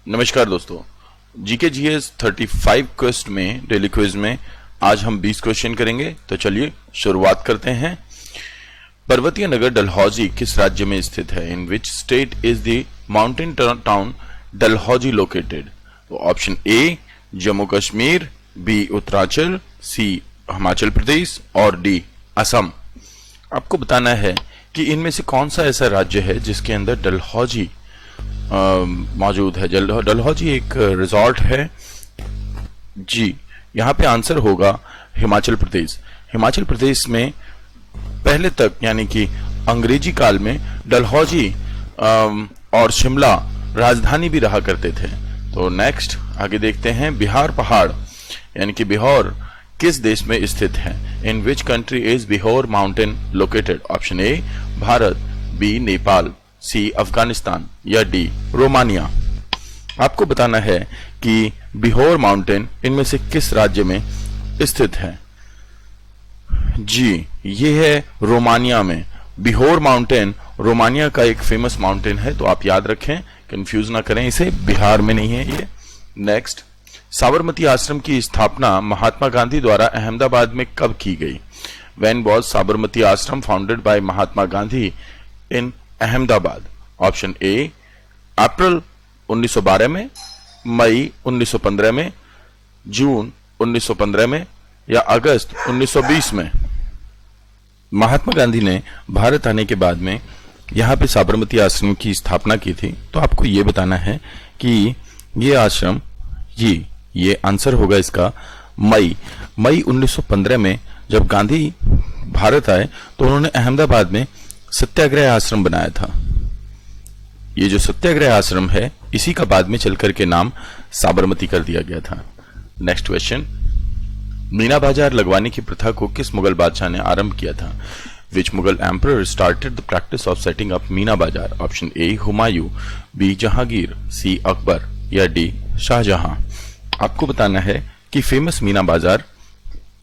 नमस्कार दोस्तों, GK GS 35 quest में डेली क्विज में आज हम 20 क्वेश्चन करेंगे। तो चलिए शुरुआत करते हैं। पर्वतीय नगर डलहौजी किस राज्य में स्थित है? In which state is the mountain town Dalhousie located? Option A Jammu Kashmir, B Uttaranchal, C Himachal Pradesh और डी असम। आपको बताना है कि इनमें से कौन सा ऐसा राज्य है जिसके अंदर डलहौजी मौजूद है। डलहौजी एक रिजॉर्ट है जी। यहां पे आंसर होगा हिमाचल प्रदेश। हिमाचल प्रदेश में पहले तक यानी कि अंग्रेजी काल में डलहौजी और शिमला राजधानी भी रहा करते थे। तो नेक्स्ट आगे देखते हैं। बिहार पहाड़ यानी कि बिहार किस देश में स्थित है? In which country is Bihar mountain located? Option A Bharat, B Nepal, C Afghanistan या डी रोमानिया। आपको बताना है कि बिहार माउंटेन इनमें से किस राज्य में स्थित है। जी, ये है रोमानिया में। बिहार माउंटेन रोमानिया का एक फेमस माउंटेन है, तो आप याद रखें, कंफ्यूज ना करें इसे, बिहार में नहीं है ये। नेक्स्ट, साबरमती आश्रम की स्थापना महात्मा गांधी द्वारा अहमदाबाद में कब की गई? When was Sabarmati Ashram founded by Mahatma Gandhi in Ahmedabad? Option A April 1912 में, मई 1915 में, जून 1915 में या अगस्त 1920 में। महात्मा गांधी ने भारत आने के बाद में यहां पे साबरमती आश्रम की स्थापना की थी। तो आपको यह बताना है कि ये आश्रम, ये आंसर होगा इसका मई 1915 में जब गांधी भारत आए तो उन्होंने अहमदाबाद में सत्याग्रह आश्रम बनाया था। ये जो सत्याग्रह आश्रम है इसी का बाद में चलकर के नाम साबरमती कर दिया गया था। नेक्स्ट क्वेश्चन, मीना बाजार लगवाने की प्रथा को किस मुगल बादशाह ने आरंभ किया था? Which Mughal emperor started the practice of setting up Meena Bazaar? Option A Humayun, B Jahangir, C Akbar या डी शाहजहां। आपको बताना है कि फेमस मीना बाजार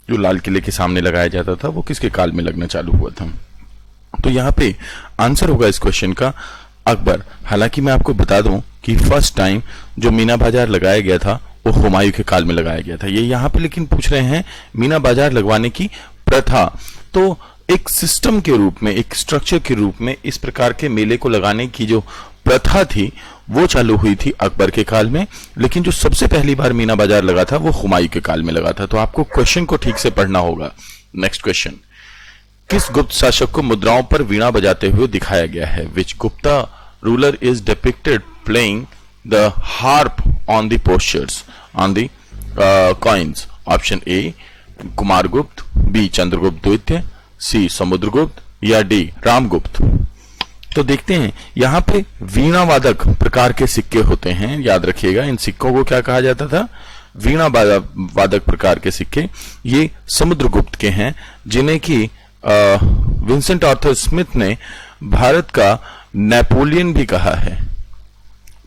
जो लाल किले के सामने लगाया जाता था वो किसके काल में लगना चालू हुआ था? तो यहाँ पे आंसर होगा इस क्वेश्चन का अकबर। हालांकि मैं आपको बता दूं कि फर्स्ट टाइम जो मीना बाजार लगाया गया था वो हुमायूं के काल में लगाया गया था। ये यहाँ पे लेकिन पूछ रहे हैं मीना बाजार लगवाने की प्रथा, तो एक सिस्टम के रूप में, एक स्ट्रक्चर के रूप में इस प्रकार के मेले को लगाने की जो प्रथा थी वो चालू हुई थी अकबर के काल में, लेकिन जो सबसे पहली बार मीना बाजार लगा था वो हुमायूं के काल में लगा था। तो आपको क्वेश्चन को ठीक से पढ़ना होगा। नेक्स्ट क्वेश्चन, किस गुप्त शासक को मुद्राओं पर वीणा बजाते हुए दिखाया गया है? Which Gupta ruler is depicted playing the harp on the postures on the coins? Option A Kumaragupta, B Chandragupta द्वितीय, सी समुद्रगुप्त या डी रामगुप्त। तो देखते हैं यहाँ पे वीणा वादक प्रकार के सिक्के होते हैं, याद रखिएगा। इन सिक्कों को क्या कहा जाता था? वीणा वादक प्रकार के सिक्के। ये समुद्रगुप्त के हैं, जिन्हें कि विंसेंट आर्थर स्मिथ ने भारत का नेपोलियन भी कहा है।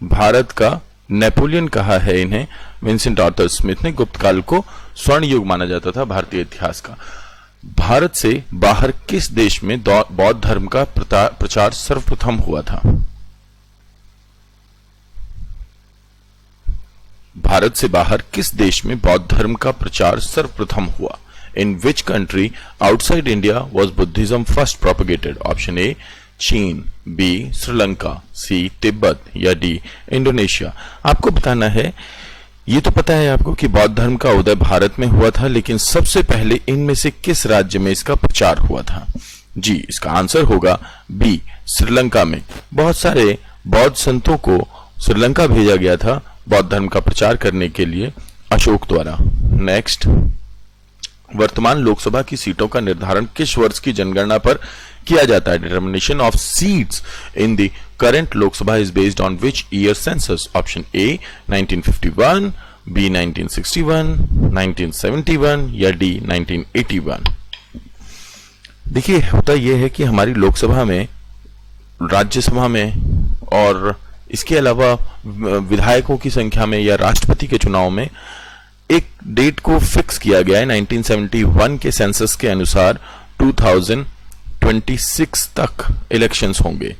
भारत का नेपोलियन कहा है इन्हें विंसेंट आर्थर स्मिथ ने। गुप्त काल को स्वर्ण युग माना जाता था भारतीय इतिहास का। भारत से बाहर किस देश में बौद्ध धर्म का प्रचार सर्वप्रथम हुआ था? भारत से बाहर किस देश में बौद्ध धर्म का प्रचार सर्वप्रथम हुआ? In which country outside India was Buddhism first propagated? Option A चीन, बी श्रीलंका, सी तिब्बत या डी इंडोनेशिया। आपको बताना है, ये तो पता है आपको कि बौद्ध धर्म का उदय भारत में हुआ था, लेकिन सबसे पहले इनमें से किस राज्य में इसका प्रचार हुआ था? जी, इसका आंसर होगा बी श्रीलंका में। बहुत सारे बौद्ध संतों को श्रीलंका भेजा गया था बौद्ध धर्म का प्रचार करने के लिए अशोक द्वारा। नेक्स्ट, वर्तमान लोकसभा की सीटों का निर्धारण किस वर्ष की जनगणना पर किया जाता है? Determination of seats in the current Lok Sabha is based on which year census? Option A 1951, B 1961, 1971 या डी 1981। देखिए, होता यह है कि हमारी लोकसभा में, राज्यसभा में और इसके अलावा विधायकों की संख्या में या राष्ट्रपति के चुनाव में एक डेट को फिक्स किया गया है। 1971 के सेंसस के अनुसार 2026 तक इलेक्शंस होंगे।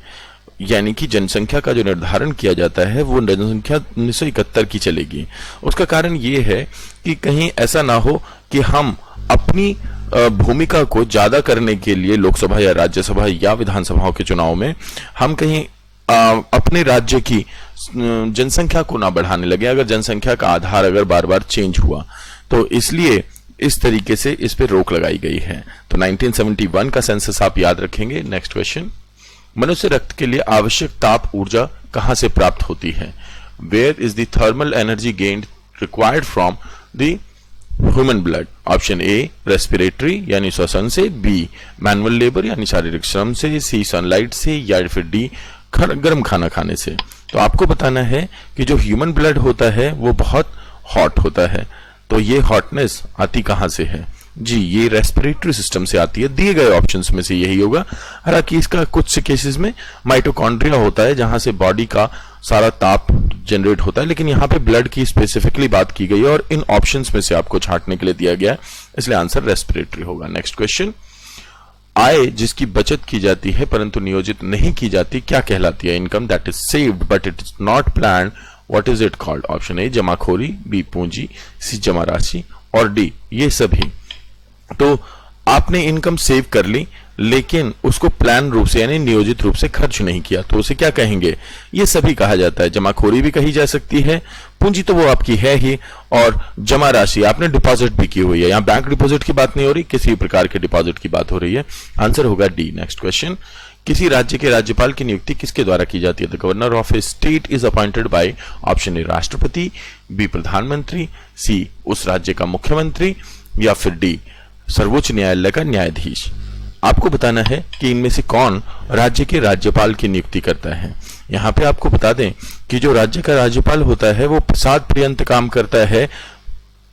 यानी कि जनसंख्या का जो निर्धारण किया जाता है वो जनसंख्या 1971 की चलेगी। उसका कारण ये है कि कहीं ऐसा ना हो कि हम अपनी भूमिका को ज्यादा करने के लिए लोकसभा या राज्यसभा या विधानसभाओं के चुनाव में हम कहीं अपने राज्य की जनसंख्या को ना बढ़ाने लगे, अगर जनसंख्या का आधार अगर बार बार चेंज हुआ तो इसलिए इस तरीके से इस पे रोक लगाई गई है। तो 1971 का सेंसस आप याद रखेंगे। नेक्स्ट क्वेश्चन, मनुष्य रक्त के लिए आवश्यक ताप ऊर्जा कहां से प्राप्त होती है? Where is the thermal energy gained required from the human blood? Option A respiratory यानी श्वसन से, बी मैनुअल लेबर यानी शारीरिक श्रम से, सी सनलाइट से, या फिर डी गर्म खाना खाने से। तो आपको बताना है कि जो ह्यूमन ब्लड होता है वो बहुत हॉट होता है, तो ये हॉटनेस आती कहां से है? जी, ये रेस्पिरेटरी सिस्टम से आती है। दिए गए ऑप्शंस में से यही होगा। हालांकि इसका कुछ केसेस में माइटोकॉन्ड्रिया होता है जहां से बॉडी का सारा ताप जनरेट होता है, लेकिन यहाँ पे ब्लड की स्पेसिफिकली बात की गई है और इन ऑप्शंस में से आपको छांटने के लिए दिया गया है, इसलिए आंसर रेस्पिरेटरी होगा। नेक्स्ट क्वेश्चन, आय जिसकी बचत की जाती है परंतु नियोजित नहीं की जाती क्या कहलाती है? Income that is saved but it is not planned, what is it called? Option A जमाखोरी, बी पूंजी, सी जमा राशि और डी ये सभी। तो आपने इनकम सेव कर ली लेकिन उसको प्लान रूप से यानी नियोजित रूप से खर्च नहीं किया, तो उसे क्या कहेंगे? ये सभी कहा जाता है। जमाखोरी भी कही जा सकती है, पूंजी तो वो आपकी है ही, और जमा राशि आपने डिपॉजिट भी की हुई है। यहां बैंक डिपॉजिट की बात नहीं हो रही, किसी भी प्रकार के डिपॉजिट की बात हो रही है। आंसर होगा डी। नेक्स्ट क्वेश्चन, किसी राज्य के राज्यपाल की नियुक्ति किसके द्वारा की जाती है? The governor of A state is appointed by, option A राष्ट्रपति, बी प्रधानमंत्री, सी उस राज्य का मुख्यमंत्री, या फिर डी सर्वोच्च न्यायालय का न्यायाधीश। आपको बताना है कि इनमें से कौन राज्य के राज्यपाल की नियुक्ति करता है। यहां पे आपको बता दें कि जो राज्य का राज्यपाल होता है वो प्रसाद पर्यंत काम करता है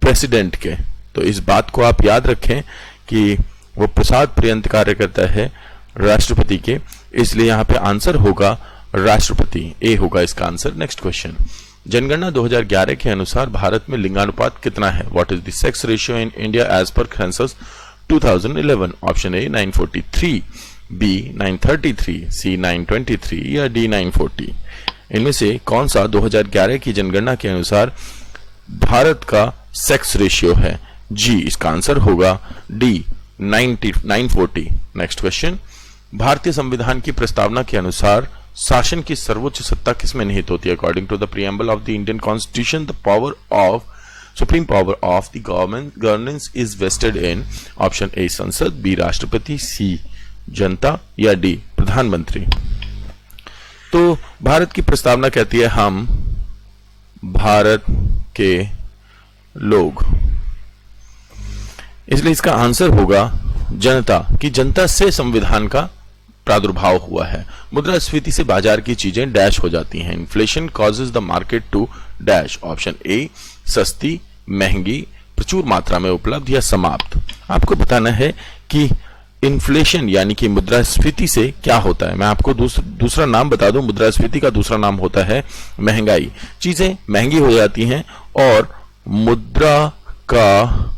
प्रेसिडेंट के, तो इस बात को आप याद रखें कि वो प्रसाद पर्यंत कार्य करता है राष्ट्रपति के, इसलिए यहां पे आंसर होगा राष्ट्रपति, ए होगा इसका आंसर। नेक्स्ट क्वेश्चन, जनगणना 2011 के अनुसार भारत में लिंगानुपात कितना है? What is the sex ratio in India as per census 2011? Option A 943, B 933, C 923 या डी 940। इनमें से कौन सा 2011 की जनगणना के अनुसार भारत का सेक्स रेशियो है? जी, इसका आंसर होगा डी 940। नेक्स्ट क्वेश्चन, भारतीय संविधान की प्रस्तावना के अनुसार शासन की सर्वोच्च सत्ता किसमें निहित होती है? According to the preamble of the Indian constitution the power of supreme power of the governance is vested in, option A संसद, बी राष्ट्रपति, सी जनता या डी प्रधानमंत्री। तो भारत की प्रस्तावना कहती है हम भारत के लोग, इसलिए इसका आंसर होगा जनता, कि जनता से संविधान का प्रादुर्भाव हुआ है। मुद्रास्फीति से बाजार की चीजें डैश हो जाती हैं। Inflation causes the market to dash, option A सस्ती, महंगी, प्रचुर मात्रा में उपलब्ध या समाप्त। आपको बताना है कि इन्फ्लेशन यानी कि मुद्रास्फीति से क्या होता है। मैं आपको दूसरा नाम बता दूं, मुद्रास्फीति का दूसरा नाम होता है महंगाई। चीजें महंगी हो जाती हैं और मुद्रा का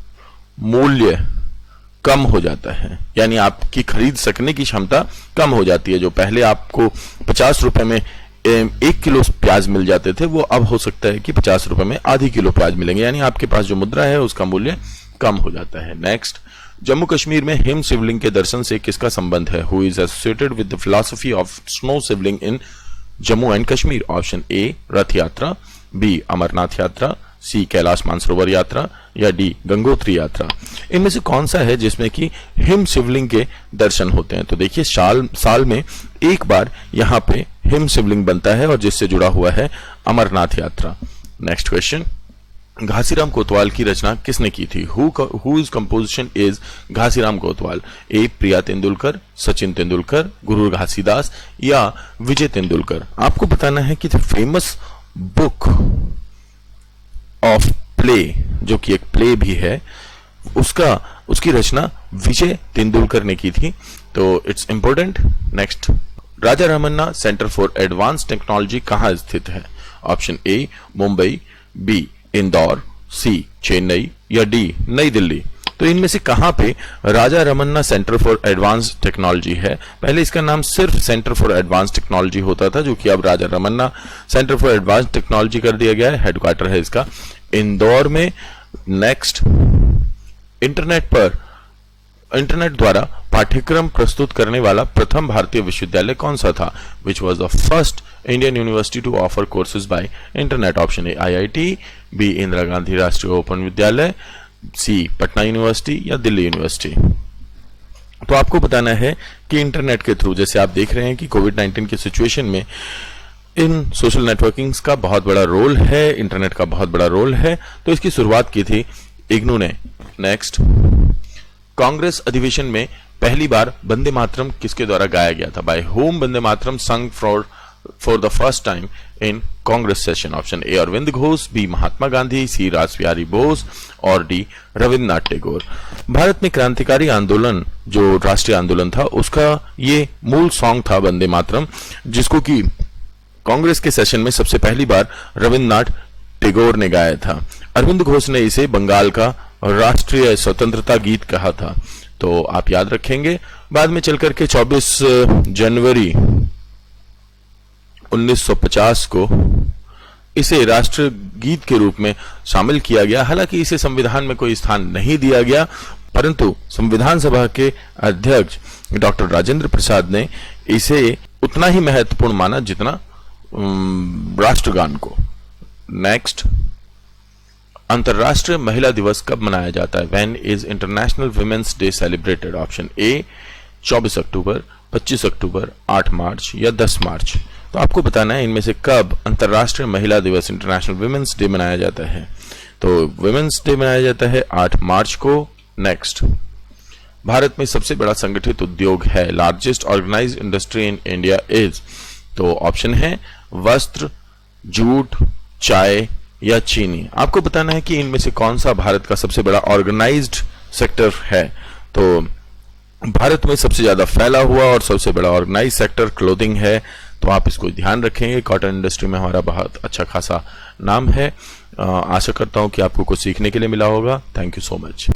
मूल्य कम हो जाता है, यानी आपकी खरीद सकने की क्षमता कम हो जाती है। जो पहले आपको 50 रुपए में 1 किलो प्याज मिल जाते थे, वो अब हो सकता है कि 50 रुपए में आधी किलो प्याज मिलेंगे, यानी आपके पास जो मुद्रा है उसका मूल्य कम हो जाता है। नेक्स्ट, जम्मू कश्मीर में हिम शिवलिंग के दर्शन से किसका संबंध है? Who is associated with the philosophy of snow Shivling in Jammu and Kashmir? Option A रथ यात्रा, बी अमरनाथ यात्रा, सी कैलाश मानसरोवर यात्रा या डी गंगोत्री यात्रा। इनमें से कौन सा है जिसमें कि हिम शिवलिंग के दर्शन होते हैं? तो देखिए, साल में एक बार यहाँ पे हिम शिवलिंग बनता है और जिससे जुड़ा हुआ है अमरनाथ यात्रा। नेक्स्ट क्वेश्चन, घासीराम कोतवाल की रचना किसने की थी? हुज कंपोजिशन इज घासीराम कोतवाल? ए प्रिया तेंदुलकर, सचिन तेंदुलकर, गुरु घासीदास या विजय तेंदुलकर। आपको बताना है कि फेमस बुक ऑफ प्ले, जो कि एक प्ले भी है, उसकी रचना विजय तेंदुलकर ने की थी, तो it's important. Next, Raja Ramanna centre for advance technology कहां स्थित है? Option A Mumbai, B Indore, C Chennai या डी नई दिल्ली। तो तो इनमें से कहां पे Raja Ramanna centre for advance technology है? पहले इसका नाम सिर्फ सेंटर फॉर एडवांस टेक्नोलॉजी होता था, जो कि अब Raja Ramanna centre for advance technology कर दिया गया है। हेडक्वार्टर है इसका इंदौर में। नेक्स्ट, इंटरनेट द्वारा पाठ्यक्रम प्रस्तुत करने वाला प्रथम भारतीय विश्वविद्यालय कौन सा था? Which was the first Indian university to offer courses by internet? Option A IIT, B Indira Gandhi Rashtriya open विद्यालय, सी पटना यूनिवर्सिटी या दिल्ली यूनिवर्सिटी। तो आपको बताना है कि इंटरनेट के थ्रू, जैसे आप देख रहे हैं कि कोविड-19 की सिचुएशन में इन सोशल नेटवर्किंग्स का बहुत बड़ा रोल है, इंटरनेट का बहुत बड़ा रोल है, तो इसकी शुरुआत की थी इग्नू ने। नेक्स्ट, कांग्रेस अधिवेशन में पहली बार वंदे मातरम किसके द्वारा गाया गया था? Bye home Vande Mataram sung for the first time in Congress session? Option A Arvind Ghosh, B Mahatma Gandhi, C Rashbehari Bose और डी रविन्द्रनाथ टैगोर। भारत में क्रांतिकारी आंदोलन, जो राष्ट्रीय आंदोलन था, उसका ये मूल सॉन्ग था वंदे मातरम, जिसको कि कांग्रेस के सेशन में सबसे पहली बार रविन्द्रनाथ टैगोर ने गाया था। अरविंद घोष ने इसे बंगाल का राष्ट्रीय स्वतंत्रता गीत कहा था। तो आप याद रखेंगे। बाद में चलकर के 24 जनवरी 1950 को इसे राष्ट्र गीत के रूप में शामिल किया गया। हालांकि इसे संविधान में कोई स्थान नहीं दिया गया, परंतु संविधान सभा के अध्यक्ष डॉक्टर राजेंद्र प्रसाद ने इसे उतना ही महत्वपूर्ण माना जितना राष्ट्रगान को। नेक्स्ट, अंतरराष्ट्रीय महिला दिवस कब मनाया जाता है? When is international women's day celebrated? Option A 24 October, 25 October, 8 March या 10 मार्च। तो आपको बताना है इनमें से कब अंतरराष्ट्रीय महिला दिवस, इंटरनेशनल वुमेन्स डे मनाया जाता है। तो वुमेन्स डे मनाया जाता है 8 मार्च को। नेक्स्ट, भारत में सबसे बड़ा संगठित उद्योग है, largest organised industry in India is? तो ऑप्शन है वस्त्र, जूट, चाय या चीनी। आपको बताना है कि इनमें से कौन सा भारत का सबसे बड़ा ऑर्गेनाइज्ड सेक्टर है। तो भारत में सबसे ज्यादा फैला हुआ और सबसे बड़ा ऑर्गेनाइज्ड सेक्टर क्लोथिंग है। तो आप इसको ध्यान रखेंगे। कॉटन इंडस्ट्री में हमारा बहुत अच्छा खासा नाम है। आशा करता हूं कि आपको कुछ सीखने के लिए मिला होगा। Thank you so much.